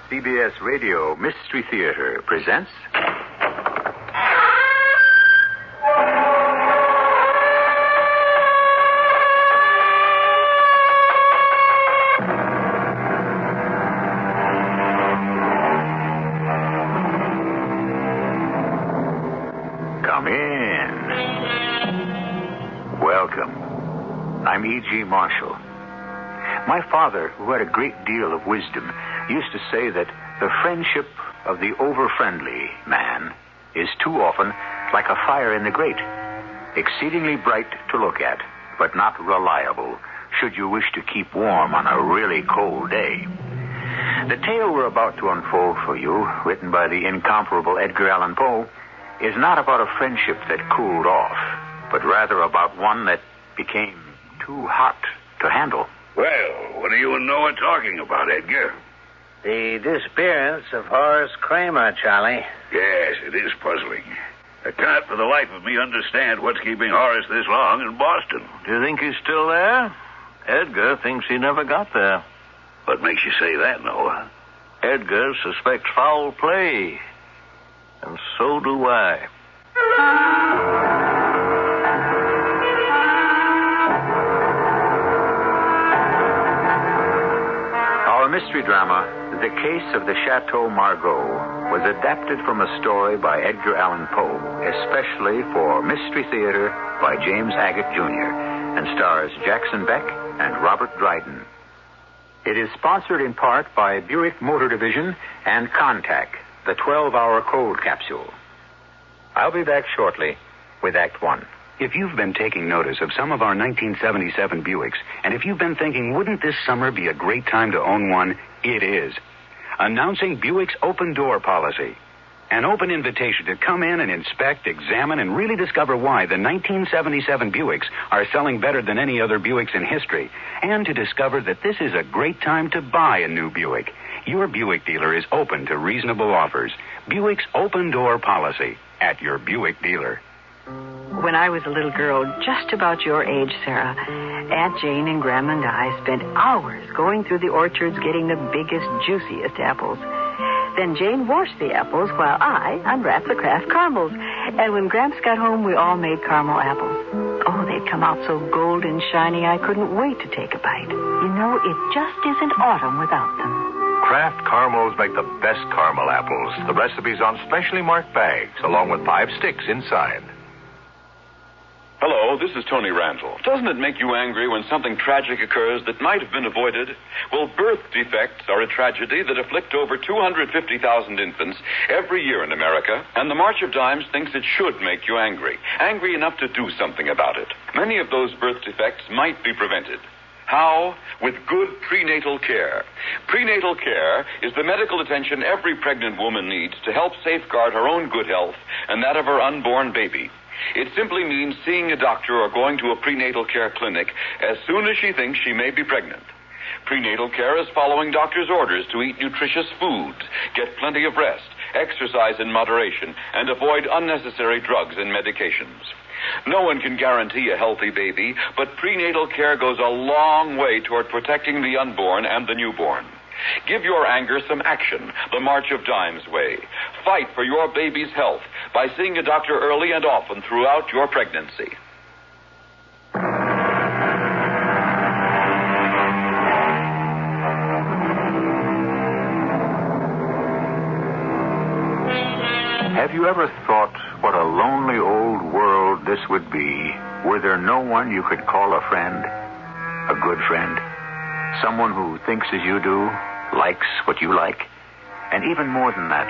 CBS Radio Mystery Theater presents... Come in. Welcome. I'm E.G. Marshall. My father, who had a great deal of wisdom, used to say that the friendship of the over-friendly man is too often like a fire in the grate, exceedingly bright to look at, but not reliable should you wish to keep warm on a really cold day. The tale we're about to unfold for you, written by the incomparable Edgar Allan Poe, is not about a friendship that cooled off, but rather about one that became too hot to handle. Well, what do you and Noah talking about, Edgar? The disappearance of Horace Kramer, Charlie. Yes, it is puzzling. I can't for the life of me understand what's keeping Horace this long in Boston. Do you think he's still there? Edgar thinks he never got there. What makes you say that, Noah? Edgar suspects foul play. And so do I. Our mystery drama, The Case of the Chateau Margaux, was adapted from a story by Edgar Allan Poe, especially for Mystery Theater by James Agate Jr., and stars Jackson Beck and Robert Dryden. It is sponsored in part by Buick Motor Division and Contact, the 12-hour cold capsule. I'll be back shortly with Act One. If you've been taking notice of some of our 1977 Buicks, and if you've been thinking, wouldn't this summer be a great time to own one? It is. Announcing Buick's open door policy. An open invitation to come in and inspect, examine, and really discover why the 1977 Buicks are selling better than any other Buicks in history. And to discover that this is a great time to buy a new Buick. Your Buick dealer is open to reasonable offers. Buick's open door policy at your Buick dealer. When I was a little girl, just about your age, Sarah, Aunt Jane and Grandma and I spent hours going through the orchards getting the biggest, juiciest apples. Then Jane washed the apples while I unwrapped the Kraft caramels. And when Gramps got home, we all made caramel apples. Oh, they'd come out so golden shiny, I couldn't wait to take a bite. You know, it just isn't autumn without them. Kraft caramels make the best caramel apples. The recipe's on specially marked bags, along with 5 sticks inside. Hello, this is Tony Randall. Doesn't it make you angry when something tragic occurs that might have been avoided? Well, birth defects are a tragedy that afflict over 250,000 infants every year in America, and the March of Dimes thinks it should make you angry enough to do something about it. Many of those birth defects might be prevented. How? With good prenatal care. Prenatal care is the medical attention every pregnant woman needs to help safeguard her own good health and that of her unborn baby. It simply means seeing a doctor or going to a prenatal care clinic as soon as she thinks she may be pregnant. Prenatal care is following doctor's orders to eat nutritious foods, get plenty of rest, exercise in moderation, and avoid unnecessary drugs and medications. No one can guarantee a healthy baby, but prenatal care goes a long way toward protecting the unborn and the newborn. Give your anger some action, the March of Dimes way. Fight for your baby's health by seeing a doctor early and often throughout your pregnancy. Have you ever thought what a lonely old world this would be were there no one you could call a friend? A good friend? Someone who thinks as you do, likes what you like, and even more than that,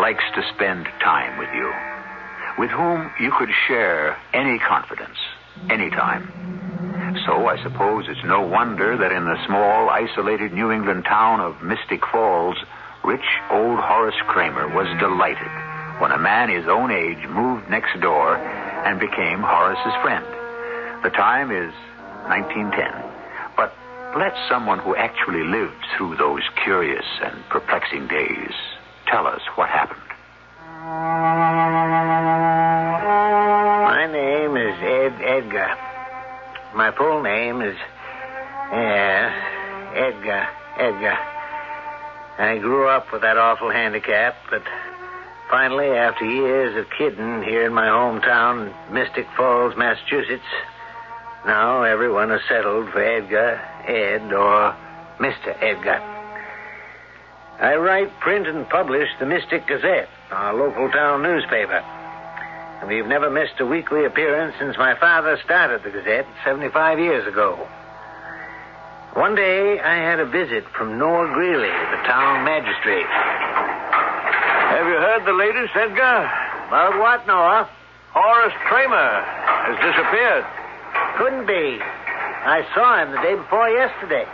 likes to spend time with you, with whom you could share any confidence, anytime. So I suppose it's no wonder that in the small, isolated New England town of Mystic Falls, rich old Horace Kramer was delighted when a man his own age moved next door and became Horace's friend. The time is 1910. But let someone who actually lived through those curious and perplexing days tell us what happened. My name is Edgar. My full name is Edgar. I grew up with that awful handicap, but finally, after years of kidding here in my hometown, Mystic Falls, Massachusetts, now everyone is settled for Edgar, Ed, or Mr. Edgar. I write, print, and publish the Mystic Gazette, our local town newspaper. And we've never missed a weekly appearance since my father started the Gazette 75 years ago. One day, I had a visit from Noah Greeley, the town magistrate. Have you heard the latest, Edgar? About what, Noah? Horace Kramer has disappeared. Couldn't be. I saw him the day before yesterday.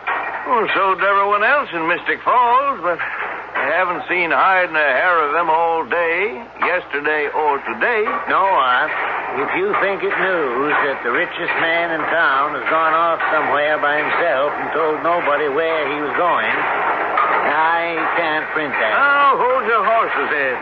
Well, so did everyone else in Mystic Falls, but I haven't seen hide nor hair of them all day, yesterday or today. Noah, if you think it news that the richest man in town has gone off somewhere by himself and told nobody where he was going, I can't print that. Now, hold your horses, Ed.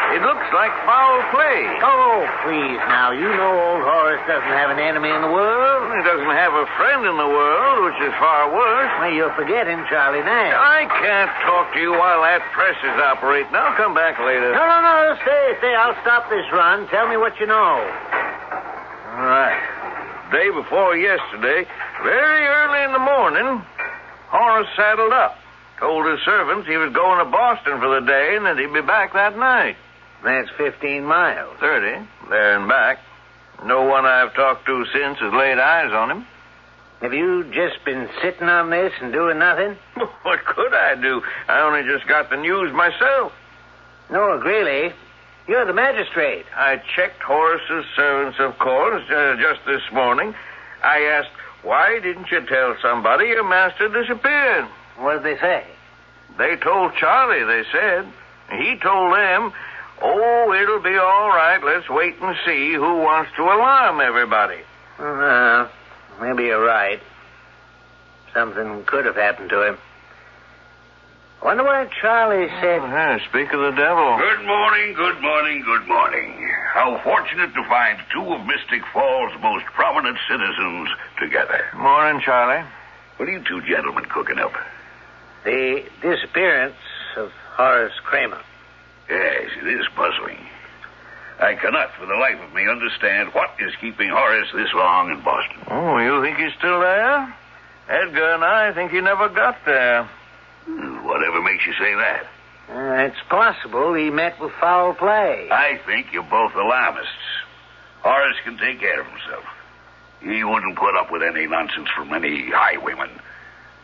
It looks like foul play. Oh, please, now, you know old Horace doesn't have an enemy in the world. He doesn't have a friend in the world, which is far worse. Well, you're forgetting Charlie Nash. I can't talk to you while that press is operating. I'll come back later. No, stay. I'll stop this run. Tell me what you know. All right. Day before yesterday, very early in the morning, Horace saddled up. Told his servants he was going to Boston for the day and that he'd be back that night. That's 15 miles. 30, there and back. No one I've talked to since has laid eyes on him. Have you just been sitting on this and doing nothing? What could I do? I only just got the news myself. Noah Greeley, you're the magistrate. I checked Horace's servants, of course, just this morning. I asked, why didn't you tell somebody your master disappeared? What did they say? They told Charlie, they said. He told them, oh, it'll be all right. Let's wait and see who wants to alarm everybody. Maybe you're right. Something could have happened to him. Wonder what Charlie said. Speak of the devil. Good morning. How fortunate to find two of Mystic Falls' most prominent citizens together. Morning, Charlie. What are you two gentlemen cooking up? The disappearance of Horace Kramer. Yes, it is puzzling. I cannot for the life of me understand what is keeping Horace this long in Boston. Oh, you think he's still there? Edgar and I think he never got there. Whatever makes you say that? It's possible he met with foul play. I think you're both alarmists. Horace can take care of himself. He wouldn't put up with any nonsense from any highwayman.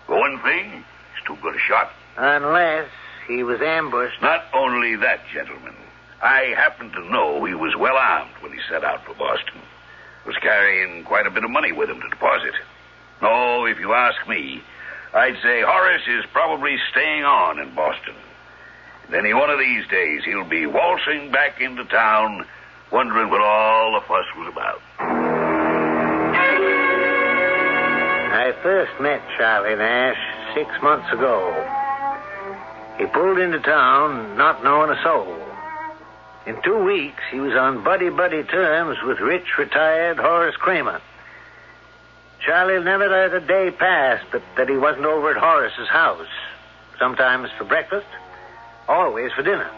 For one thing, he's too good a shot. Unless he was ambushed. Not only that, gentlemen. I happen to know he was well armed when he set out for Boston. Was carrying quite a bit of money with him to deposit. No, if you ask me, I'd say Horace is probably staying on in Boston. And any one of these days, he'll be waltzing back into town, wondering what all the fuss was about. I first met Charlie Nash 6 months ago. He pulled into town not knowing a soul. In 2 weeks, he was on buddy-buddy terms with rich, retired Horace Kramer. Charlie never let a day pass but that he wasn't over at Horace's house. Sometimes for breakfast, always for dinner.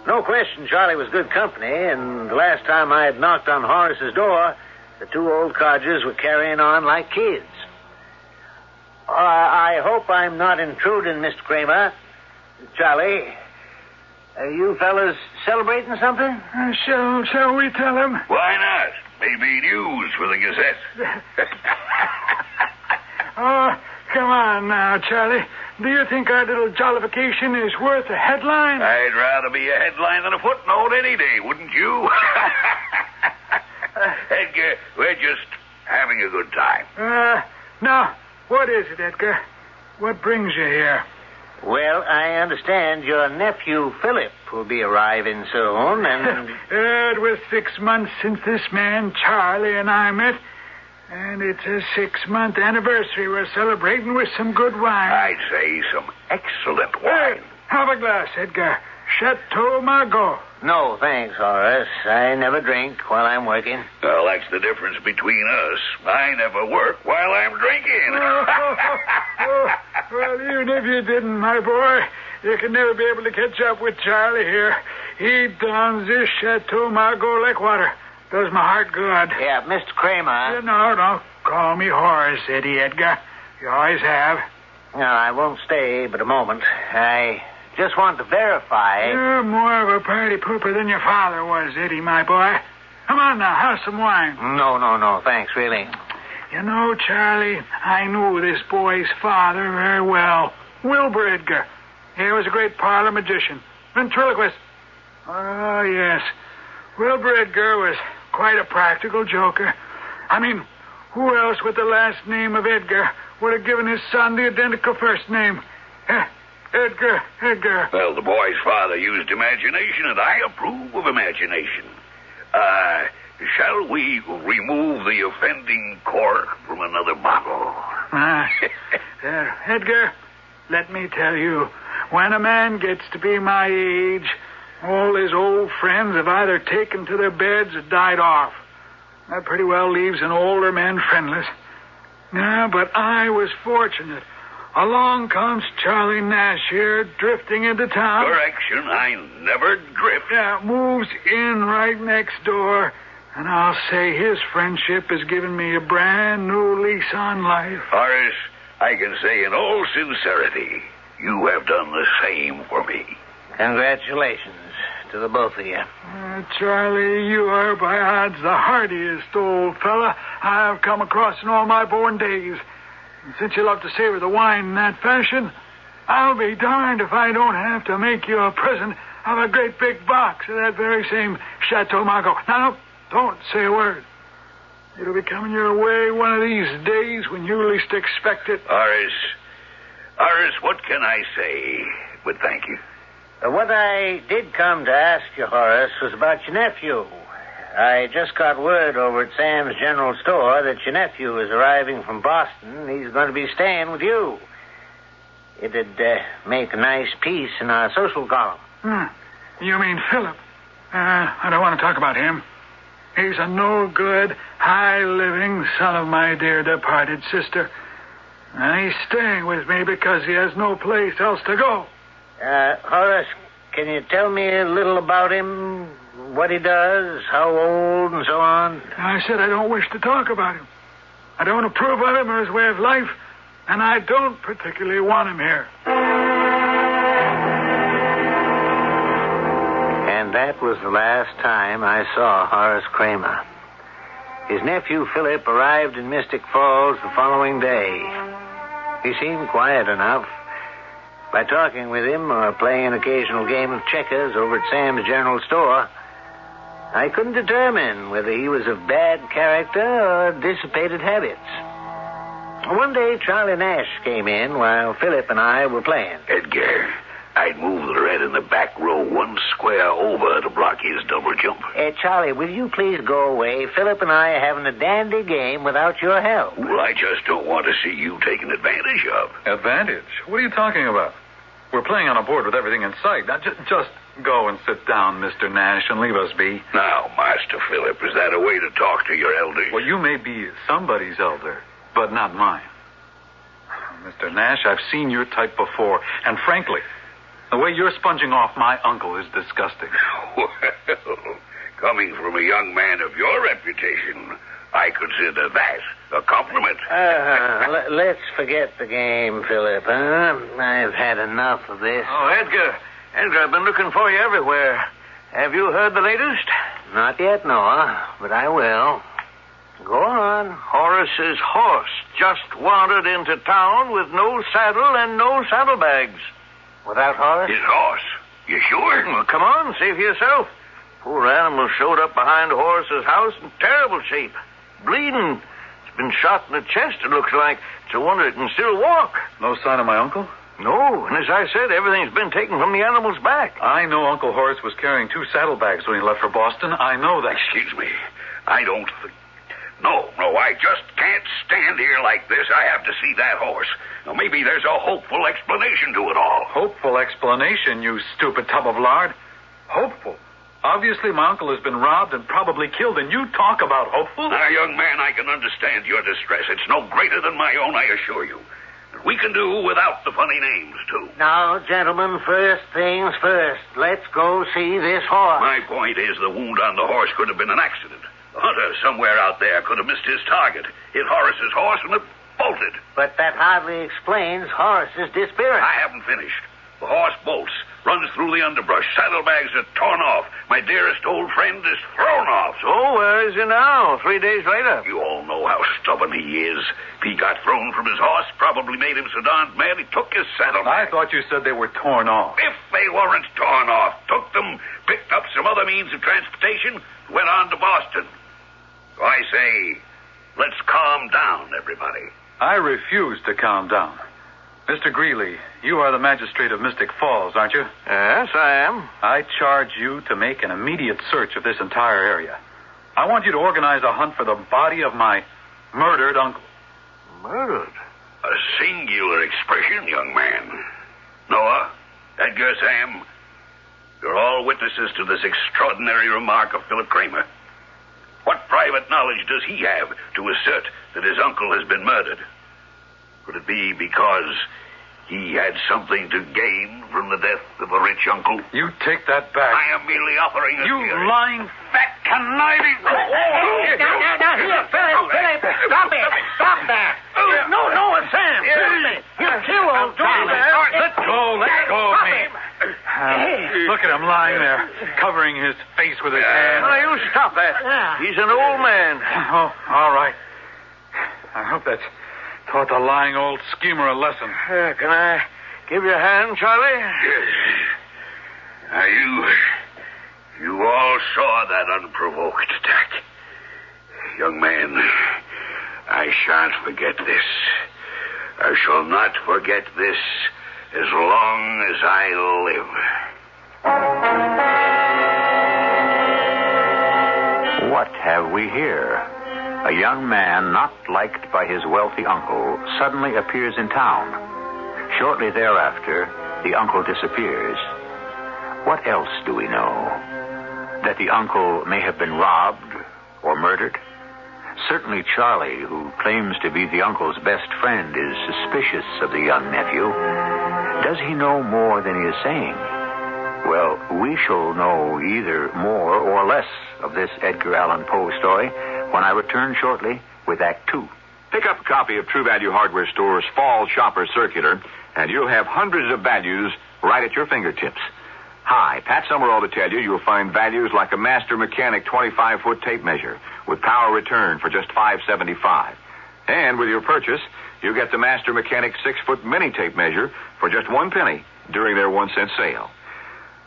No question Charlie was good company, and the last time I had knocked on Horace's door, the two old codgers were carrying on like kids. I hope I'm not intruding, Mr. Kramer. Charlie, are you fellas celebrating something? Shall we tell him? Why not? Maybe news for the Gazette. Oh, come on now, Charlie. Do you think our little jollification is worth a headline? I'd rather be a headline than a footnote any day, wouldn't you? Edgar, we're just having a good time. Now, what is it, Edgar? What brings you here? Well, I understand your nephew, Philip, will be arriving soon, and... It was 6 months since this man, Charlie, and I met, and it's a 6-month anniversary we're celebrating with some good wine. I'd say some excellent wine. Have a glass, Edgar. Chateau Margaux. No, thanks, Horace. I never drink while I'm working. Well, that's the difference between us. I never work while I'm drinking. Well, even if you didn't, my boy, you can never be able to catch up with Charlie here. He downs this Chateau Margaux like water. Does my heart good. Yeah, Mr. Kramer. No, don't call me Horace, Eddie Edgar. You always have. No, I won't stay but a moment. I just want to verify. You're more of a party pooper than your father was, Eddie, my boy. Come on now, have some wine. No, thanks, really. You know, Charlie, I knew this boy's father very well. Wilbur Edgar. He was a great parlor magician. Ventriloquist. Oh, yes. Wilbur Edgar was quite a practical joker. I mean, who else with the last name of Edgar would have given his son the identical first name? Edgar. Well, the boy's father used imagination, and I approve of imagination. Shall we remove the offending cork from another bottle? Edgar, let me tell you, when a man gets to be my age, all his old friends have either taken to their beds or died off. That pretty well leaves an older man friendless. Yeah, but I was fortunate. Along comes Charlie Nash here, drifting into town. Correction, I never drift. Yeah, moves in right next door. And I'll say his friendship has given me a brand new lease on life. Horace, I can say in all sincerity, you have done the same for me. Congratulations to the both of you. Charlie, you are by odds the hardiest old fella I've come across in all my born days. And since you love to savor the wine in that fashion, I'll be darned if I don't have to make you a present of a great big box of that very same Chateau Margaux. Now, don't say a word. It'll be coming your way one of these days when you least expect it. Horace, what can I say but thank you? What I did come to ask you, Horace, was about your nephew. I just got word over at Sam's General Store that your nephew is arriving from Boston. He's going to be staying with you. It'd make a nice piece in our social column. You mean Philip? I don't want to talk about him. He's a no-good, high-living son of my dear departed sister. And he's staying with me because he has no place else to go. Horace, can you tell me a little about him? What he does, how old, and so on? I said I don't wish to talk about him. I don't approve of him or his way of life, and I don't particularly want him here. And that was the last time I saw Horace Kramer. His nephew Philip arrived in Mystic Falls the following day. He seemed quiet enough. By talking with him or playing an occasional game of checkers over at Sam's General Store, I couldn't determine whether he was of bad character or dissipated habits. One day, Charlie Nash came in while Philip and I were playing. Edgar, I'd move the red in the back row one square over to block his double jump. Charlie, will you please go away? Philip and I are having a dandy game without your help. Well, I just don't want to see you taken advantage of. Advantage? What are you talking about? We're playing on a board with everything in sight. Now, just go and sit down, Mr. Nash, and leave us be. Now, Master Philip, is that a way to talk to your elders? Well, you may be somebody's elder, but not mine. Mr. Nash, I've seen your type before, and frankly, the way you're sponging off my uncle is disgusting. Well, coming from a young man of your reputation, I consider that a compliment. Let's forget the game, Philip, huh? I've had enough of this. Oh, Edgar, I've been looking for you everywhere. Have you heard the latest? Not yet, Noah, but I will. Go on. Horace's horse just wandered into town with no saddle and no saddlebags. Without Horace? His horse? You sure? Well, come on, see for yourself. Poor animal showed up behind Horace's house in terrible shape. Bleeding. It's been shot in the chest, it looks like. It's a wonder it can still walk. No sign of my uncle? No, and as I said, everything's been taken from the animal's back. I know Uncle Horace was carrying 2 saddlebags when he left for Boston. I know that. Excuse me. I don't No, I just can't stand here like this. I have to see that horse. Now, maybe there's a hopeful explanation to it all. Hopeful explanation, you stupid tub of lard. Hopeful? Obviously, my uncle has been robbed and probably killed, and you talk about hopeful? Now, young man, I can understand your distress. It's no greater than my own, I assure you. We can do without the funny names, too. Now, gentlemen, first things first. Let's go see this horse. My point is the wound on the horse could have been an accident. The hunter somewhere out there could have missed his target, hit Horace's horse, and it bolted. But that hardly explains Horace's disappearance. I haven't finished. The horse bolts, runs through the underbrush. Saddlebags are torn off. My dearest old friend is thrown off. So where is he now, 3 days later? You all know how stubborn he is. If he got thrown from his horse, probably made him so darned mad he took his saddlebags. I thought you said they were torn off. If they weren't torn off, took them, picked up some other means of transportation, went on to Boston. So I say, let's calm down, everybody. I refuse to calm down. Mr. Greeley, you are the magistrate of Mystic Falls, aren't you? Yes, I am. I charge you to make an immediate search of this entire area. I want you to organize a hunt for the body of my murdered uncle. Murdered? A singular expression, young man. Noah, Edgar, Sam, you're all witnesses to this extraordinary remark of Philip Kramer. What private knowledge does he have to assert that his uncle has been murdered? Could it be because he had something to gain from the death of a rich uncle? You take that back. I am merely offering a You theory. lying, fat, conniving... Now, here, Philip, stop that. No, it's Sam. You'll kill old Tommy. Let go of me. Look at him lying there, covering his face with his hand. Now, you stop that. He's an old man. Oh, all right. I hope that's taught the lying old schemer a lesson. Can I give you a hand, Charlie? Yes. Now, you all saw that unprovoked attack. Young man, I shan't forget this. I shall not forget this as long as I live. What have we here? A young man not liked by his wealthy uncle suddenly appears in town. Shortly thereafter, the uncle disappears. What else do we know? That the uncle may have been robbed or murdered? Certainly Charlie, who claims to be the uncle's best friend, is suspicious of the young nephew. Does he know more than he is saying? Well, we shall know either more or less of this Edgar Allan Poe story when I return shortly with Act 2. Pick up a copy of True Value Hardware Store's Fall Shopper Circular, and you'll have hundreds of values right at your fingertips. Hi, Pat Summerall to tell you'll find values like a Master Mechanic 25-foot tape measure with power return for just $5.75. And with your purchase, you get the Master Mechanic 6-foot mini tape measure for just 1 penny during their 1-cent sale.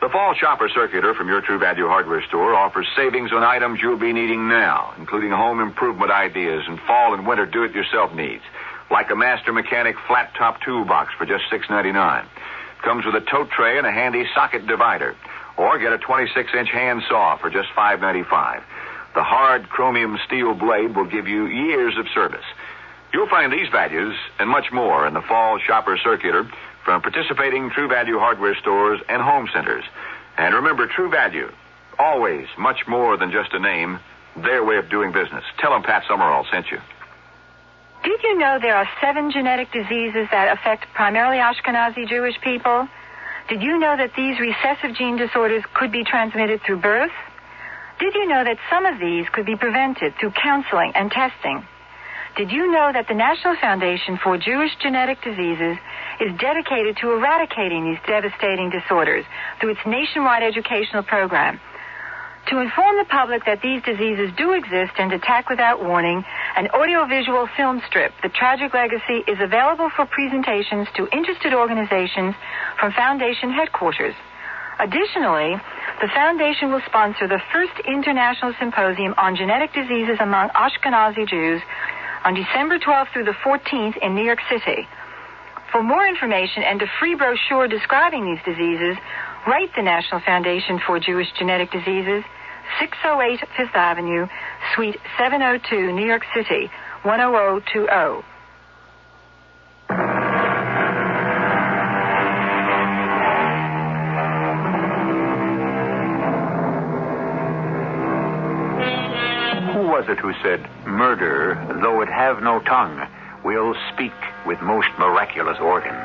The Fall Shopper Circular from your True Value Hardware Store offers savings on items you'll be needing now, including home improvement ideas and fall and winter do-it-yourself needs, like a Master Mechanic flat-top toolbox for just $6.99. Comes with a tote tray and a handy socket divider. Or get a 26-inch hand saw for just $5.95. The hard chromium steel blade will give you years of service. You'll find these values and much more in the Fall Shopper Circular from participating True Value Hardware stores and home centers. And remember, True Value, always much more than just a name, their way of doing business. Tell them Pat Summerall sent you. Did you know there are 7 genetic diseases that affect primarily Ashkenazi Jewish people? Did you know that these recessive gene disorders could be transmitted through birth? Did you know that some of these could be prevented through counseling and testing? Did you know that the National Foundation for Jewish Genetic Diseases is dedicated to eradicating these devastating disorders through its nationwide educational program? To inform the public that these diseases do exist and attack without warning, an audiovisual film strip, The Tragic Legacy, is available for presentations to interested organizations from Foundation headquarters. Additionally, the Foundation will sponsor the first international symposium on genetic diseases among Ashkenazi Jews on December 12th through the 14th in New York City. For more information and a free brochure describing these diseases, write the National Foundation for Jewish Genetic Diseases, 608 Fifth Avenue, Suite 702, New York City, 10020. Who was it who said, "Murder, though it have no tongue, will speak with most miraculous organ"?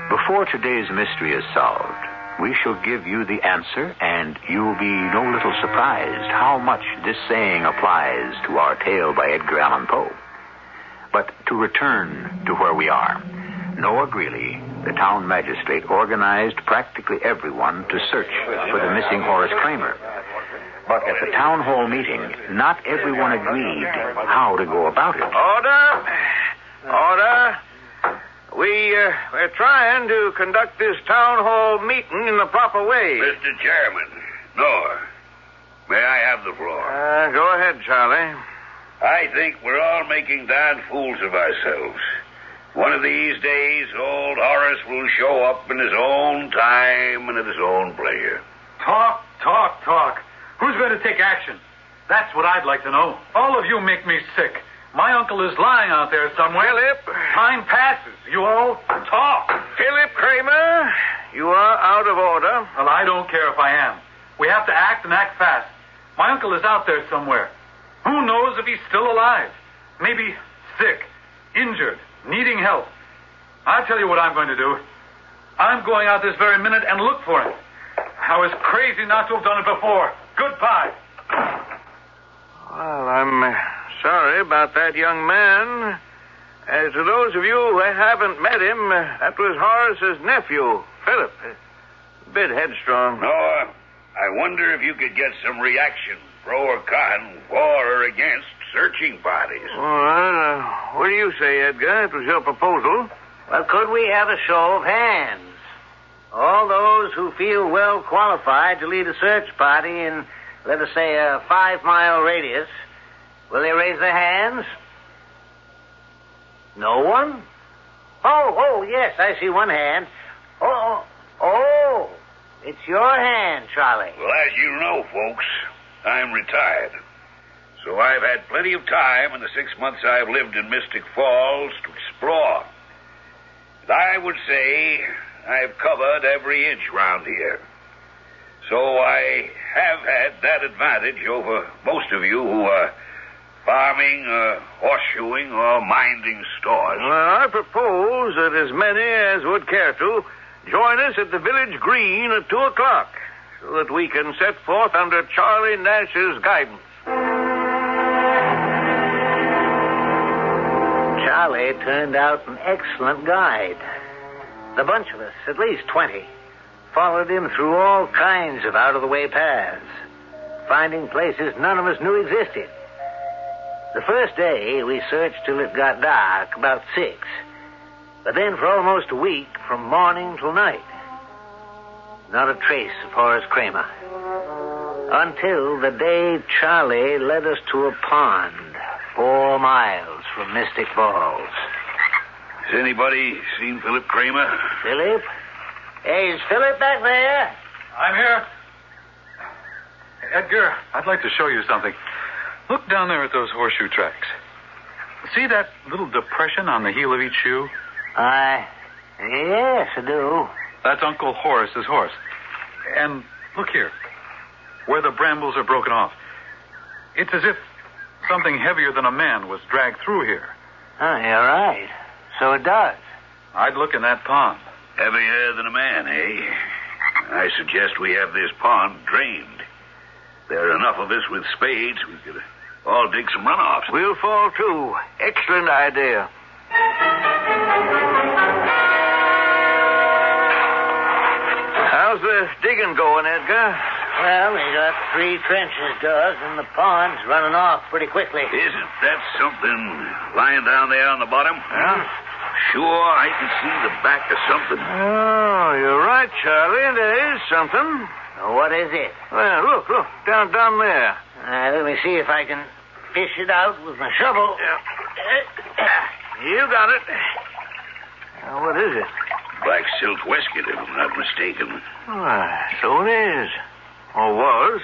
Before today's mystery is solved, we shall give you the answer, and you'll be no little surprised how much this saying applies to our tale by Edgar Allan Poe. But to return to where we are, Noah Greeley, the town magistrate, organized practically everyone to search for the missing Horace Kramer. But at the town hall meeting, not everyone agreed how to go about it. Order! We're trying to conduct this town hall meeting in the proper way. Mr. Chairman, Noah, may I have the floor? Go ahead, Charlie. I think we're all making darn fools of ourselves. One of these days, old Horace will show up in his own time and at his own pleasure. Talk. Who's going to take action? That's what I'd like to know. All of you make me sick. My uncle is lying out there somewhere. Philip. Time passes. You all talk. Philip Kramer, you are out of order. Well, I don't care if I am. We have to act and act fast. My uncle is out there somewhere. Who knows if he's still alive? Maybe sick, injured, needing help. I'll tell you what I'm going to do. I'm going out this very minute and look for him. I was crazy not to have done it before. Goodbye. Well, I'm sorry about that young man. As to those of you who haven't met him, that was Horace's nephew, Philip. A bit headstrong. Noah, I wonder if you could get some reaction, pro or con, for or against searching parties. Well, what do you say, Edgar? It was your proposal. Well, could we have a show of hands? All those who feel well qualified to lead a search party in, let us say, a 5-mile radius, will they raise their hands? No one? Oh, yes, I see one hand. Oh, it's your hand, Charlie. Well, as you know, folks, I'm retired. So I've had plenty of time in the 6 months I've lived in Mystic Falls to explore. And I would say I've covered every inch round here. So I have had that advantage over most of you who are farming, horseshoeing, or minding stores. Well, I propose that as many as would care to join us at the village green at 2 o'clock so that we can set forth under Charlie Nash's guidance. Charlie turned out an excellent guide. The bunch of us, at least 20, followed him through all kinds of out-of-the-way paths, finding places none of us knew existed. The first day, we searched till it got dark, about 6. But then for almost a week, from morning till night, not a trace of Horace Kramer. Until the day Charlie led us to a pond 4 miles from Mystic Falls. Has anybody seen Philip Kramer? Philip? Hey, is Philip back there? I'm here. Edgar, I'd like to show you something. Look down there at those horseshoe tracks. See that little depression on the heel of each shoe? Yes, I do. That's Uncle Horace's horse. And look here, where the brambles are broken off. It's as if something heavier than a man was dragged through here. Oh, you're right. So it does. I'd look in that pond. Heavier than a man, eh? I suggest we have this pond drained. There are enough of us with spades, we could all dig some runoffs. We'll fall too. Excellent idea. How's the digging going, Edgar? Well, we got 3 trenches dug, and the pond's running off pretty quickly. Isn't that something lying down there on the bottom? Yeah. Sure, I can see the back of something. Oh, you're right, Charlie. There is something. What is it? Well, look, down there. Let me see if I can fish it out with my shovel. You got it. What is it? Black silk waistcoat, if I'm not mistaken. So it is. Or was.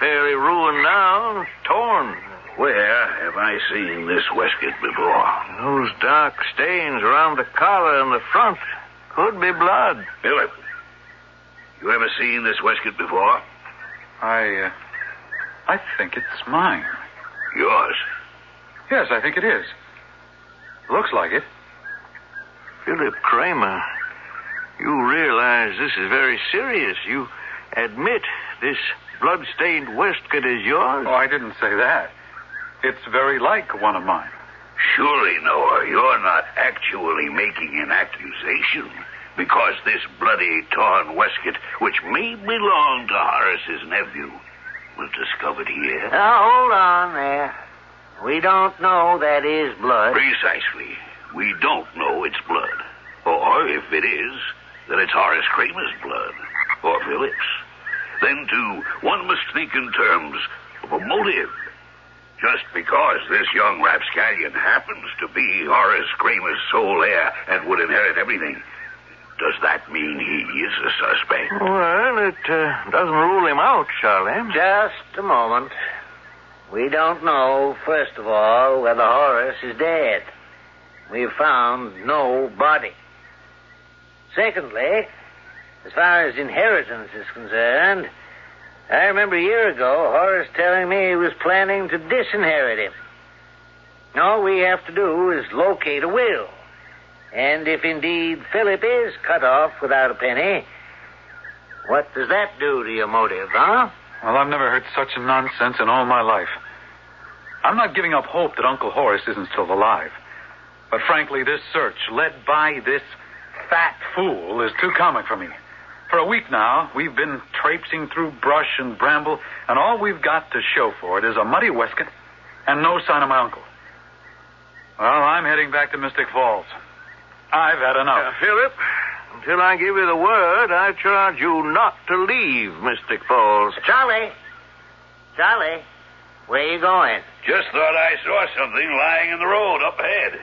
fairly ruined now, torn. Where have I seen this waistcoat before? Those dark stains around the collar and the front. Could be blood. Philip, you ever seen this waistcoat before? I think it's mine. Yours? Yes, I think it is. Looks like it. Philip Kramer, you realize this is very serious. You admit this blood-stained waistcoat is yours? Oh, I didn't say that. It's very like one of mine. Surely, Noah, you're not actually making an accusation, because this bloody, torn waistcoat, which may belong to Horace's nephew, was discovered here. Now, hold on there. We don't know that is blood. Precisely. We don't know it's blood. Or, if it is, that it's Horace Kramer's blood. Or Philip's. Then, too, one must think in terms of a motive. Just because this young rapscallion happens to be Horace Kramer's sole heir and would inherit everything, does that mean he is a suspect? Well, it doesn't rule him out, Charlie. Just a moment. We don't know, first of all, whether Horace is dead. We've found no body. Secondly, as far as inheritance is concerned, I remember a year ago Horace telling me he was planning to disinherit him. All we have to do is locate a will. And if indeed Philip is cut off without a penny, what does that do to your motive, huh? Well, I've never heard such nonsense in all my life. I'm not giving up hope that Uncle Horace isn't still alive. But frankly, this search, led by this fat fool, is too comic for me. For a week now, we've been traipsing through brush and bramble, and all we've got to show for it is a muddy waistcoat and no sign of my uncle. Well, I'm heading back to Mystic Falls. I've had enough. Philip, until I give you the word, I charge you not to leave Mystic Falls. Charlie, where are you going? Just thought I saw something lying in the road up ahead.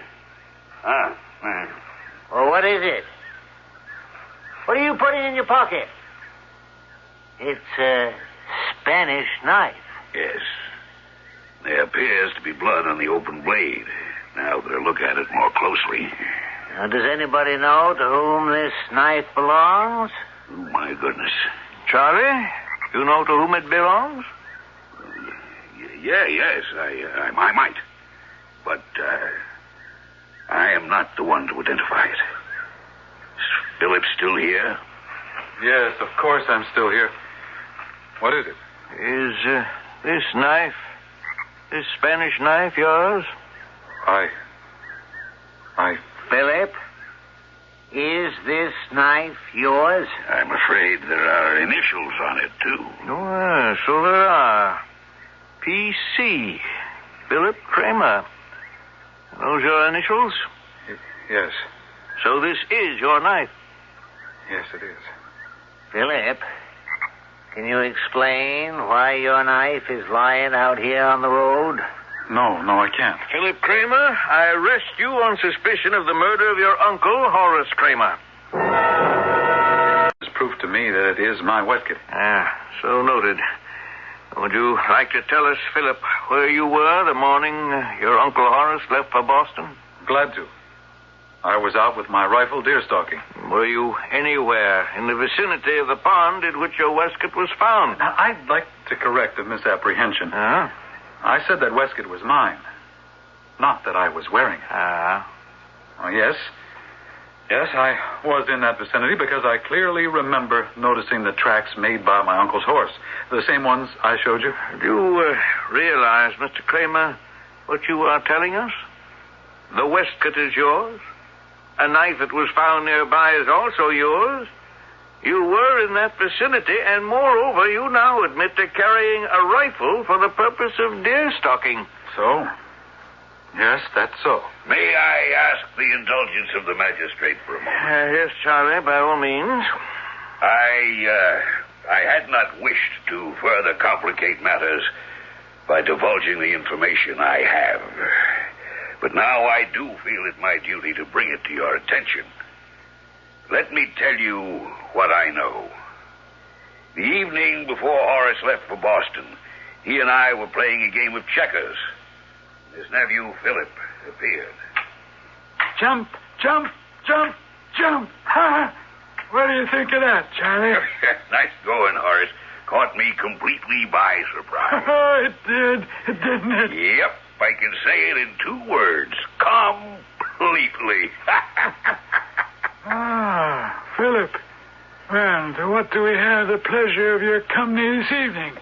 Well, what is it? What are you putting in your pocket? It's a Spanish knife. Yes. There appears to be blood on the open blade. Now that I look at it more closely. Now, does anybody know to whom this knife belongs? Oh, my goodness. Charlie, you know to whom it belongs? Yes, I might. But I am not the one to identify it. Is Philip still here? Yes, of course I'm still here. What is it? Is this knife, this Spanish knife, yours? Philip, is this knife yours? I'm afraid there are initials on it, too. Oh, so there are. P.C. Philip Kramer. Those your initials? Yes. So this is your knife? Yes, it is. Philip, can you explain why your knife is lying out here on the road? No, I can't. Philip Kramer, I arrest you on suspicion of the murder of your uncle, Horace Kramer. It's proof to me that it is my waistcoat. So noted. Would you like to tell us, Philip, where you were the morning your Uncle Horace left for Boston? Glad to. I was out with my rifle deer stalking. Were you anywhere in the vicinity of the pond in which your waistcoat was found? Now, I'd like to correct a misapprehension. I said that waistcoat was mine, not that I was wearing it. Oh, yes. Yes, I was in that vicinity because I clearly remember noticing the tracks made by my uncle's horse. The same ones I showed you. Do you realize, Mr. Kramer, what you are telling us? The waistcoat is yours. A knife that was found nearby is also yours. You were in that vicinity, and moreover, you now admit to carrying a rifle for the purpose of deer stalking. So? Yes, that's so. May I ask the indulgence of the magistrate for a moment? Yes, Charlie, by all means. I had not wished to further complicate matters by divulging the information I have. But now I do feel it my duty to bring it to your attention. Let me tell you what I know. The evening before Horace left for Boston, he and I were playing a game of checkers. His nephew, Philip, appeared. Jump, jump, jump, jump. Ha! What do you think of that, Charlie? Nice going, Horace. Caught me completely by surprise. It did, didn't it? Yep, I can say it in 2 words. Completely. Philip. Well, to what do we have the pleasure of your company this evening?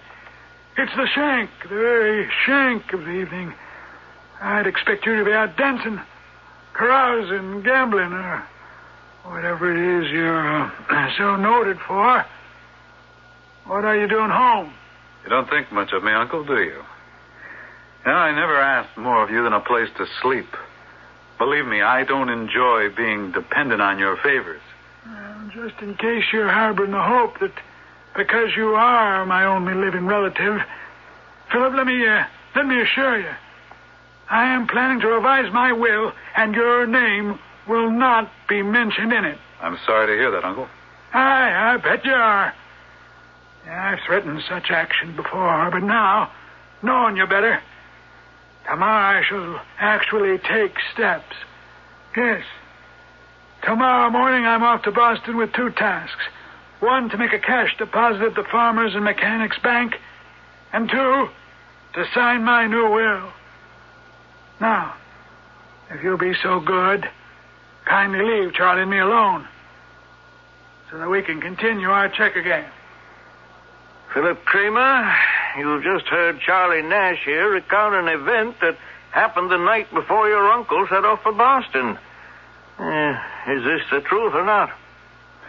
It's the shank, the very shank of the evening. I'd expect you to be out dancing, carousing, gambling, or whatever it is you're so noted for. What are you doing home? You don't think much of me, Uncle, do you? I never asked more of you than a place to sleep. Believe me, I don't enjoy being dependent on your favors. Well, just in case you're harboring the hope that because you are my only living relative, Philip, let me assure you, I am planning to revise my will, and your name will not be mentioned in it. I'm sorry to hear that, Uncle. I bet you are. I've threatened such action before, but now, knowing you better, tomorrow I shall actually take steps. Yes. Tomorrow morning I'm off to Boston with 2 tasks. 1, to make a cash deposit at the Farmers and Mechanics Bank, and 2, to sign my new will. Now, if you'll be so good, kindly leave Charlie and me alone so that we can continue our checker game. Philip Kramer, you've just heard Charlie Nash here recount an event that happened the night before your uncle set off for Boston. Is this the truth or not?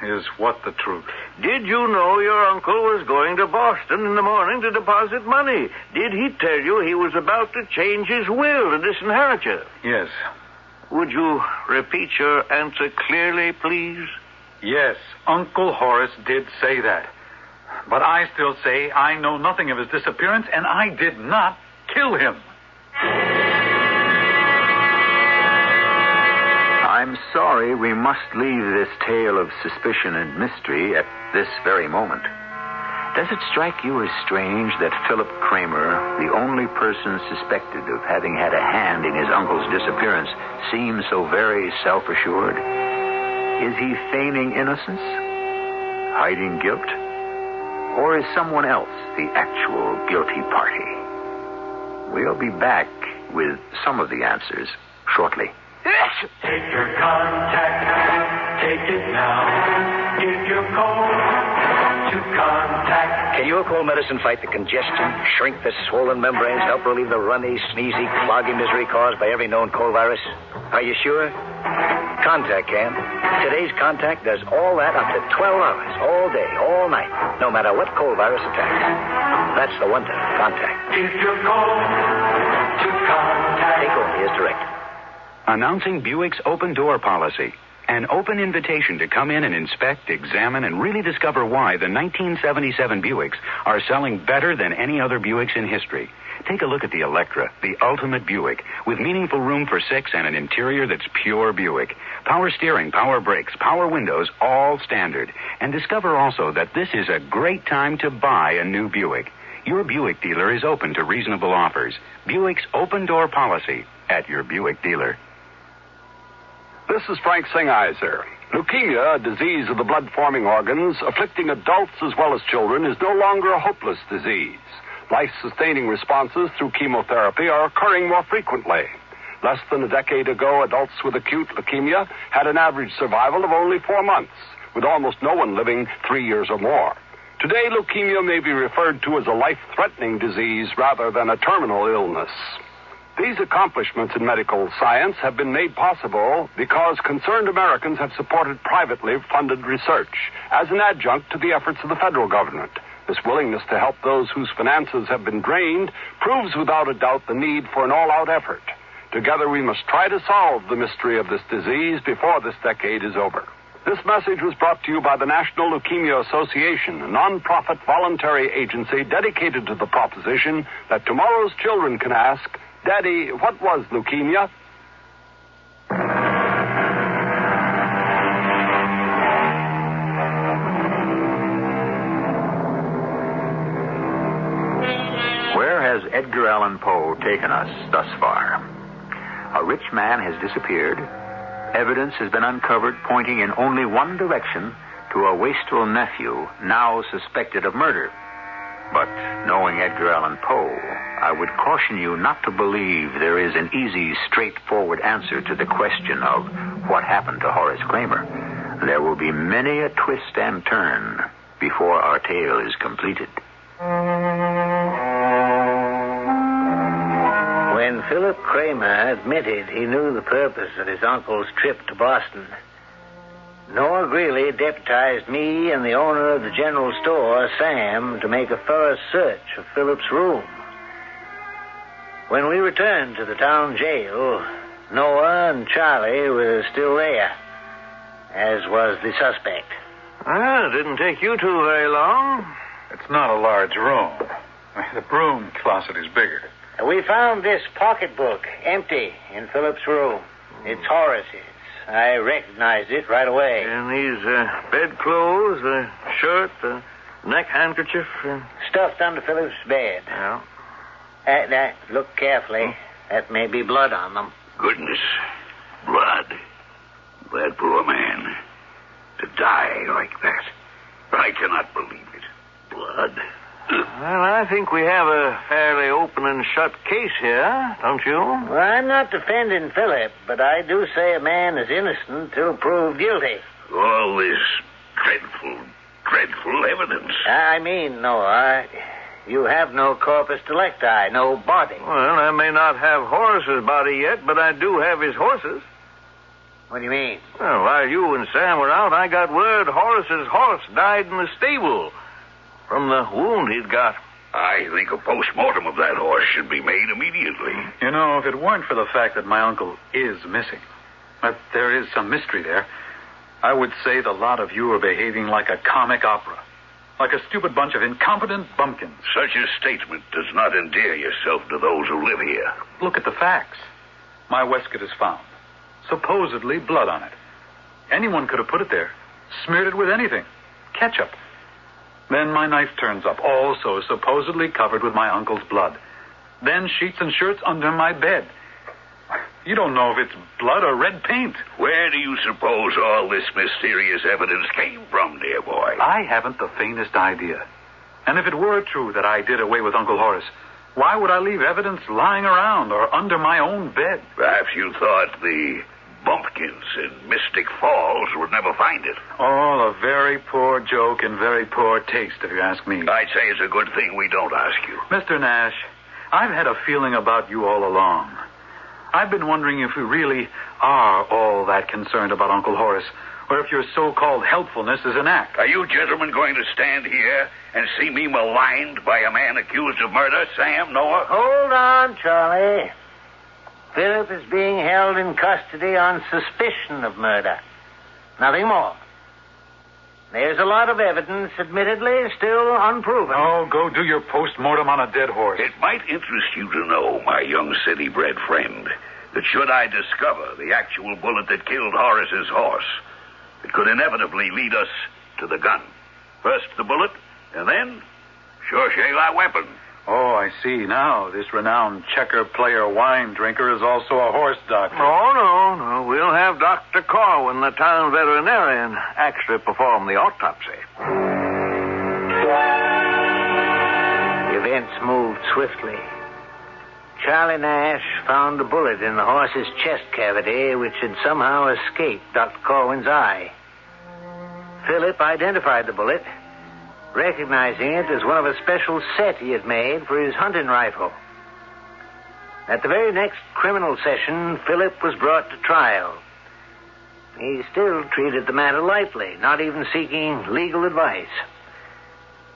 Is what the truth? Did you know your uncle was going to Boston in the morning to deposit money? Did he tell you he was about to change his will to disinherit you? Yes. Would you repeat your answer clearly, please? Yes, Uncle Horace did say that. But I still say I know nothing of his disappearance, and I did not kill him. I'm sorry we must leave this tale of suspicion and mystery at this very moment. Does it strike you as strange that Philip Kramer, the only person suspected of having had a hand in his uncle's disappearance, seems so very self-assured? Is he feigning innocence? Hiding guilt? Or is someone else the actual guilty party? We'll be back with some of the answers shortly. Take your contact, take it now. Give your call to contact. Can your cold medicine fight the congestion, shrink the swollen membranes, help relieve the runny, sneezy, cloggy misery caused by every known cold virus? Are you sure? Contact can. Today's Contact does all that up to 12 hours, all day, all night, no matter what cold virus attacks. That's the one to Contact. Give your call to contact. Take only as directed. Announcing Buick's open door policy. An open invitation to come in and inspect, examine, and really discover why the 1977 Buicks are selling better than any other Buicks in history. Take a look at the Electra, the ultimate Buick, with meaningful room for 6 and an interior that's pure Buick. Power steering, power brakes, power windows, all standard. And discover also that this is a great time to buy a new Buick. Your Buick dealer is open to reasonable offers. Buick's open door policy at your Buick dealer. This is Frank Singheiser. Leukemia, a disease of the blood-forming organs, afflicting adults as well as children, is no longer a hopeless disease. Life-sustaining responses through chemotherapy are occurring more frequently. Less than a decade ago, adults with acute leukemia had an average survival of only 4 months, with almost no one living 3 years or more. Today, leukemia may be referred to as a life-threatening disease rather than a terminal illness. These accomplishments in medical science have been made possible because concerned Americans have supported privately funded research as an adjunct to the efforts of the federal government. This willingness to help those whose finances have been drained proves without a doubt the need for an all-out effort. Together we must try to solve the mystery of this disease before this decade is over. This message was brought to you by the National Leukemia Association, a non-profit voluntary agency dedicated to the proposition that tomorrow's children can ask, Daddy, what was leukemia? Edgar Allan Poe taken us thus far? A rich man has disappeared. Evidence has been uncovered pointing in only one direction, to a wasteful nephew now suspected of murder. But knowing Edgar Allan Poe, I would caution you not to believe there is an easy, straightforward answer to the question of what happened to Horace Kramer. There will be many a twist and turn before our tale is completed. When Philip Kramer admitted he knew the purpose of his uncle's trip to Boston, Noah Greeley deputized me and the owner of the general store, Sam, to make a thorough search of Philip's room. When we returned to the town jail, Noah and Charlie were still there, as was the suspect. Well, it didn't take you two very long. It's not a large room. The broom closet is bigger. We found this pocketbook empty in Philip's room. It's Horace's. I recognized it right away. And these bedclothes, a shirt, a neck handkerchief. Stuffed under Philip's bed. Yeah. Look carefully. That may be blood on them. Goodness. Blood. That poor man. To die like that. I cannot believe it. Blood. Well, I think we have a fairly open and shut case here, don't you? Well, I'm not defending Philip, but I do say a man is innocent till proved guilty. All this dreadful evidence. I mean, Noah, you have no corpus delicti, no body. Well, I may not have Horace's body yet, but I do have his horses. What do you mean? Well, while you and Sam were out, I got word Horace's horse died in the stable from the wound he'd got. I think a post-mortem of that horse should be made immediately. You know, if it weren't for the fact that my uncle is missing, but there is some mystery there, I would say the lot of you are behaving like a comic opera. Like a stupid bunch of incompetent bumpkins. Such a statement does not endear yourself to those who live here. Look at the facts. My waistcoat is found. Supposedly blood on it. Anyone could have put it there. Smeared it with anything. Ketchup. Then my knife turns up, also supposedly covered with my uncle's blood. Then sheets and shirts under my bed. You don't know if it's blood or red paint. Where do you suppose all this mysterious evidence came from, dear boy? I haven't the faintest idea. And if it were true that I did away with Uncle Horace, why would I leave evidence lying around or under my own bed? Perhaps you thought the bumpkins in Mystic Falls would never find it. Oh, a very poor joke and very poor taste, if you ask me. I'd say it's a good thing we don't ask you. Mr. Nash, I've had a feeling about you all along. I've been wondering if we really are all that concerned about Uncle Horace, or if your so-called helpfulness is an act. Are you gentlemen going to stand here and see me maligned by a man accused of murder, Sam, Noah? Hold on, Charlie. Philip is being held in custody on suspicion of murder. Nothing more. There's a lot of evidence, admittedly, still unproven. Oh, go do your post-mortem on a dead horse. It might interest you to know, my young city-bred friend, that should I discover the actual bullet that killed Horace's horse, it could inevitably lead us to the gun. First the bullet, and then, sure shave our weapon. Oh, I see now. This renowned checker player wine drinker is also a horse doctor. Oh, no. We'll have Dr. Corwin, the town veterinarian, actually perform the autopsy. Events moved swiftly. Charlie Nash found a bullet in the horse's chest cavity, which had somehow escaped Dr. Corwin's eye. Philip identified the bullet, recognizing it as one of a special set he had made for his hunting rifle. At the very next criminal session, Philip was brought to trial. He still treated the matter lightly, not even seeking legal advice.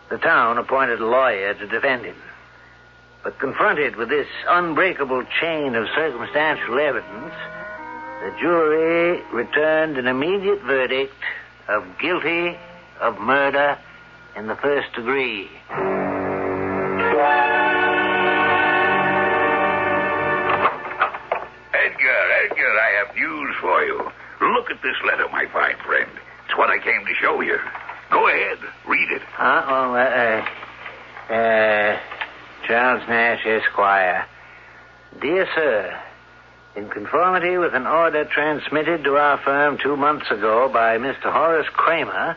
The town appointed a lawyer to defend him. But confronted with this unbreakable chain of circumstantial evidence, the jury returned an immediate verdict of guilty of murder in the first degree. Edgar, I have news for you. Look at this letter, my fine friend. It's what I came to show you. Go ahead, read it. Charlie Lawrence Nash, Esquire. Dear Sir, in conformity with an order transmitted to our firm 2 months ago by Mr. Horace Kramer,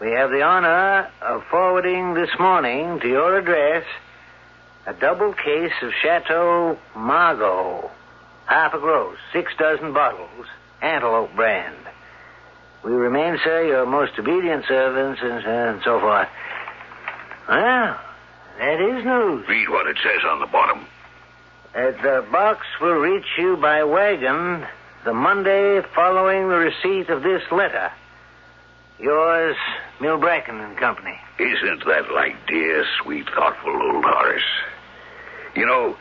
we have the honor of forwarding this morning to your address a double case of Chateau Margaux, half a gross, 6 dozen bottles, Antelope brand. We remain, sir, your most obedient servants, and so forth. Well, that is news. Read what it says on the bottom. The box will reach you by wagon the Monday following the receipt of this letter. Yours, Milbracken and Company. Isn't that like dear, sweet, thoughtful old Horace? You know,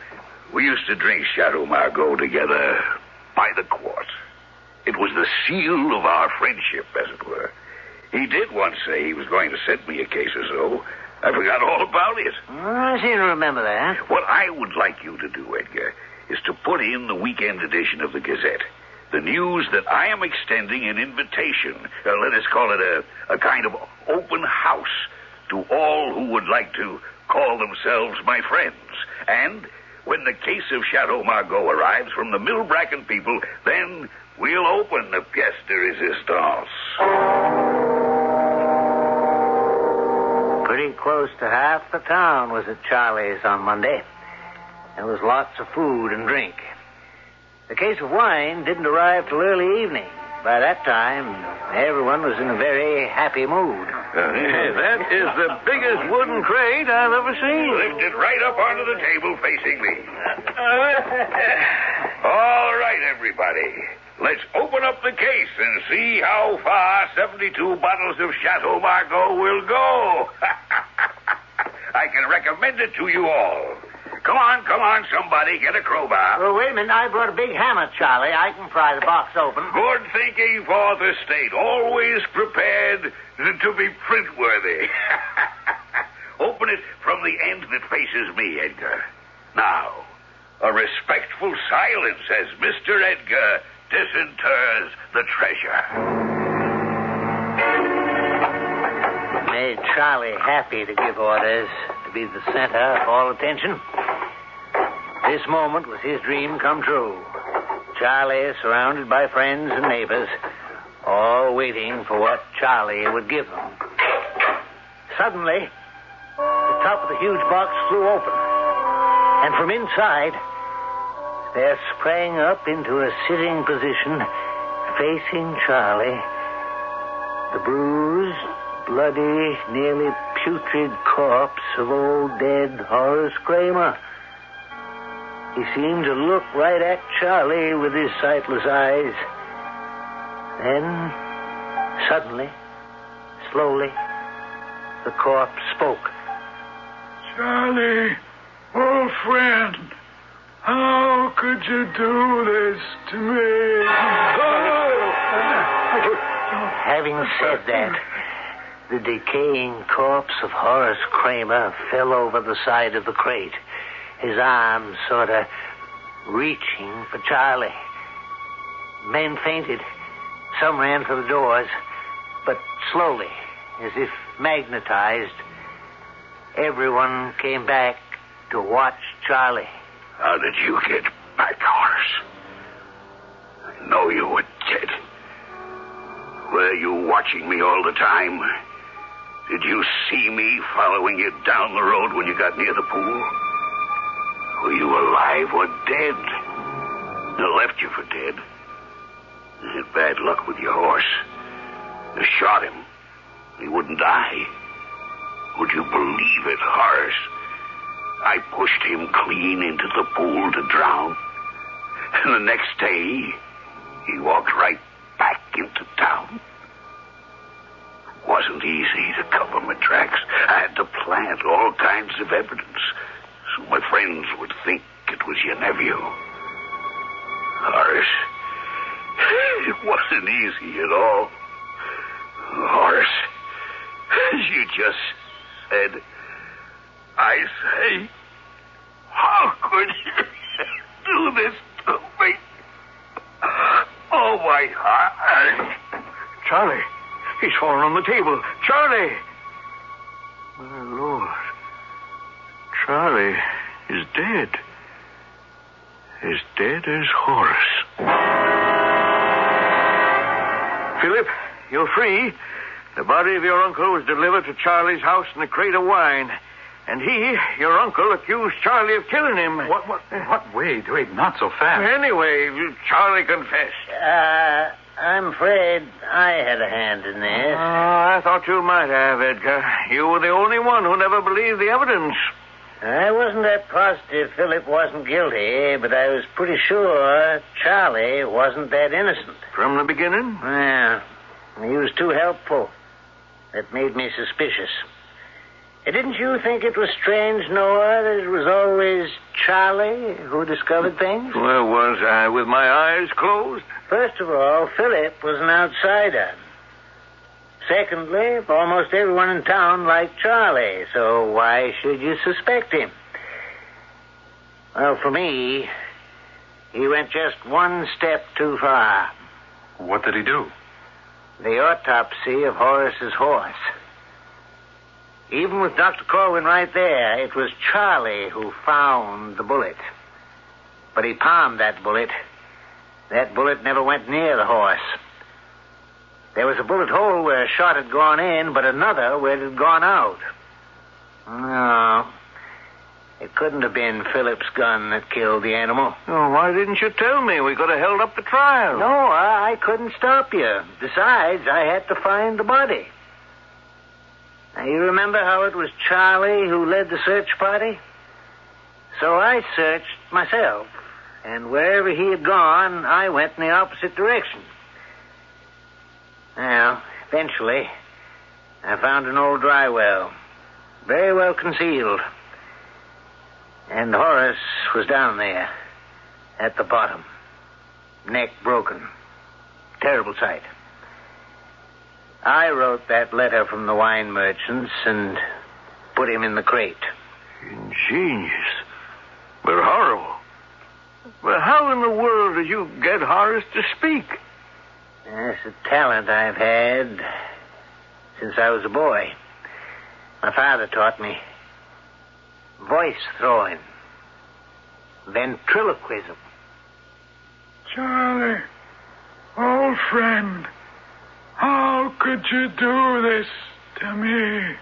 we used to drink Chateau Margaux together by the quart. It was the seal of our friendship, as it were. He did once say he was going to send me a case or so. I forgot all about it. I seem to remember that. What I would like you to do, Edgar, is to put in the weekend edition of the Gazette. The news that I am extending an invitation, let us call it a kind of open house, to all who would like to call themselves my friends. And when the case of Chateau Margaux arrives from the Milbracken people, then we'll open the pièce de résistance. Pretty close to half the town was at Charlie's on Monday. There was lots of food and drink. The case of wine didn't arrive till early evening. By that time, everyone was in a very happy mood. That is the biggest wooden crate I've ever seen. Lift it right up onto the table facing me. All right, everybody. Let's open up the case and see how far 72 bottles of Chateau Margaux will go. I can recommend it to you all. Come on, somebody, get a crowbar. Well, wait a minute. I brought a big hammer, Charlie. I can pry the box open. Good thinking for the state. Always prepared to be print-worthy. Open it from the end that faces me, Edgar. Now, a respectful silence as Mr. Edgar disinters the treasure. Made Charlie happy to give orders, to be the center of all attention. This moment was his dream come true. Charlie, surrounded by friends and neighbors, all waiting for what Charlie would give them. Suddenly, the top of the huge box flew open, and from inside, there sprang up into a sitting position, facing Charlie, the bruised, bloody, nearly putrid corpse of old dead Horace Kramer. He seemed to look right at Charlie with his sightless eyes. Then, suddenly, slowly, the corpse spoke. Charlie, old friend, how could you do this to me? Having said that, the decaying corpse of Horace Kramer fell over the side of the crate, his arms sort of reaching for Charlie. Men fainted. Some ran for the doors, but slowly, as if magnetized, everyone came back to watch Charlie. How did you get back, Horace? I know you were dead. Were you watching me all the time? Did you see me following you down the road when you got near the pool? Were you alive or dead? I left you for dead. I had bad luck with your horse. I shot him. He wouldn't die. Would you believe it, Horace? I pushed him clean into the pool to drown. And the next day, he walked right back into town. It wasn't easy to cover my tracks. I had to plant all kinds of evidence so my friends would think it was your nephew. Horace, it wasn't easy at all. Horace, as you just said, I say, how could you do this to me? Oh, my heart. Charlie, he's fallen on the table. Charlie! My Lord. Charlie. is dead. As dead as Horace. Philip, you're free. The body of your uncle was delivered to Charlie's house in a crate of wine. And he, your uncle, accused Charlie of killing him. What? Wait, not so fast. Anyway, Charlie confessed. I'm afraid I had a hand in this. I thought you might have, Edgar. You were the only one who never believed the evidence. I wasn't that positive Philip wasn't guilty, but I was pretty sure Charlie wasn't that innocent. From the beginning? Yeah. He was too helpful. That made me suspicious. Didn't you think it was strange, Noah, that it was always Charlie who discovered things? Well, was I with my eyes closed? First of all, Philip was an outsider. Secondly, almost everyone in town liked Charlie, so why should you suspect him? Well, for me, he went just one step too far. What did he do? The autopsy of Horace's horse. Even with Dr. Corwin right there, it was Charlie who found the bullet. But he palmed that bullet. That bullet never went near the horse. There was a bullet hole where a shot had gone in, but another where it had gone out. No, it couldn't have been Philip's gun that killed the animal. Oh, why didn't you tell me? We could have held up the trial. No, I couldn't stop you. Besides, I had to find the body. Now, you remember how it was Charlie who led the search party? So I searched myself, and wherever he had gone, I went in the opposite direction. Well, eventually, I found an old dry well, very well concealed. And Horace was down there, at the bottom, neck broken. Terrible sight. I wrote that letter from the wine merchants and put him in the crate. Ingenious, but horrible. But how in the world did you get Horace to speak? That's a talent I've had since I was a boy. My father taught me voice throwing, ventriloquism. Charlie, old friend, how could you do this to me?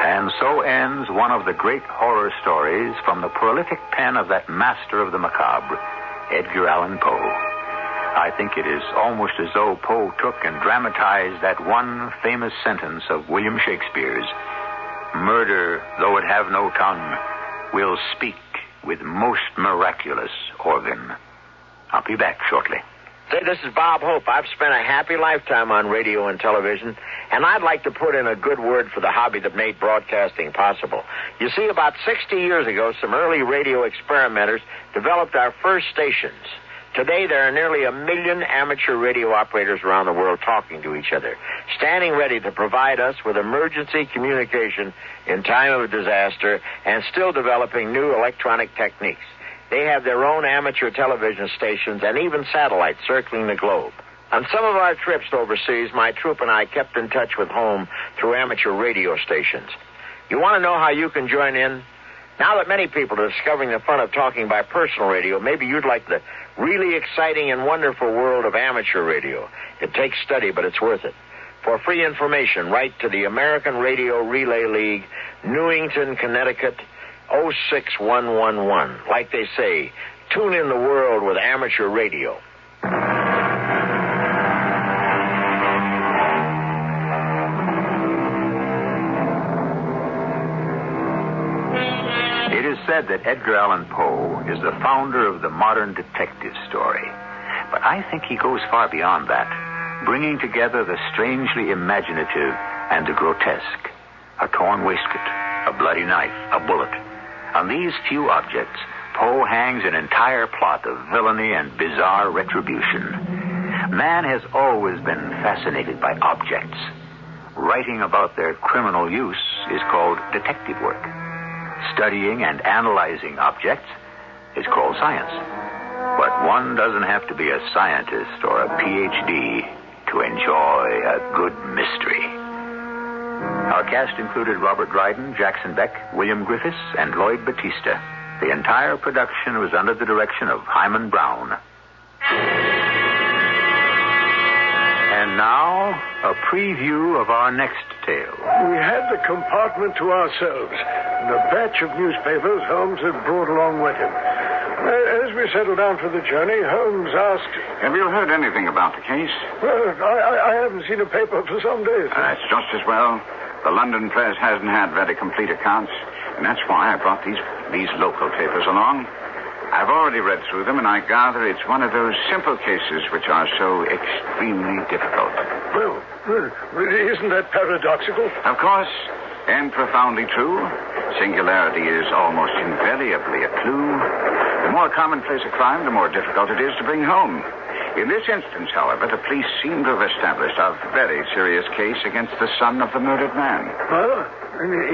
And so ends one of the great horror stories from the prolific pen of that master of the macabre, Edgar Allan Poe. I think it is almost as though Poe took and dramatized that one famous sentence of William Shakespeare's, "Murder, though it have no tongue, will speak with most miraculous organ." I'll be back shortly. Say, this is Bob Hope. I've spent a happy lifetime on radio and television, and I'd like to put in a good word for the hobby that made broadcasting possible. You see, about 60 years ago, some early radio experimenters developed our first stations. Today, there are nearly 1 million amateur radio operators around the world talking to each other, standing ready to provide us with emergency communication in time of disaster, and still developing new electronic techniques. They have their own amateur television stations and even satellites circling the globe. On some of our trips overseas, my troop and I kept in touch with home through amateur radio stations. You want to know how you can join in? Now that many people are discovering the fun of talking by personal radio, maybe you'd like the really exciting and wonderful world of amateur radio. It takes study, but it's worth it. For free information, write to the American Radio Relay League, Newington, Connecticut, 06111. Like they say, tune in the world with amateur radio. It is said that Edgar Allan Poe is the founder of the modern detective story. But I think he goes far beyond that, bringing together the strangely imaginative and the grotesque. A torn waistcoat, a bloody knife, a bullet. On these few objects, Poe hangs an entire plot of villainy and bizarre retribution. Man has always been fascinated by objects. Writing about their criminal use is called detective work. Studying and analyzing objects is called science. But one doesn't have to be a scientist or a PhD to to enjoy a good mystery. Our cast included Robert Dryden, Jackson Beck, William Griffiths, and Lloyd Batista. The entire production was under the direction of Hyman Brown. And now, a preview of our next tale. We had the compartment to ourselves, and a batch of newspapers Holmes had brought along with him. As we settled down for the journey, Holmes asked... Have you heard anything about the case? Well, I haven't seen a paper for some days. That's just as well. The London press hasn't had very complete accounts, and that's why I brought these local papers along. I've already read through them, and I gather it's one of those simple cases which are so extremely difficult. Well, isn't that paradoxical? Of course, and profoundly true. Singularity is almost invariably a clue. The more commonplace a crime, the more difficult it is to bring home. In this instance, however, the police seem to have established a very serious case against the son of the murdered man. Well,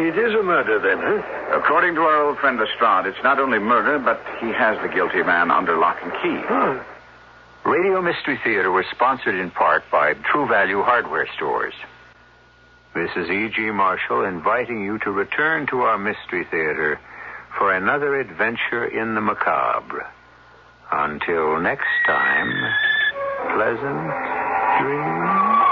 it is a murder then, huh? According to our old friend Lestrade, it's not only murder, but he has the guilty man under lock and key. Huh. Radio Mystery Theater was sponsored in part by True Value Hardware Stores. This is E.G. Marshall inviting you to return to our Mystery Theater for another adventure in the macabre. Until next time, pleasant dreams.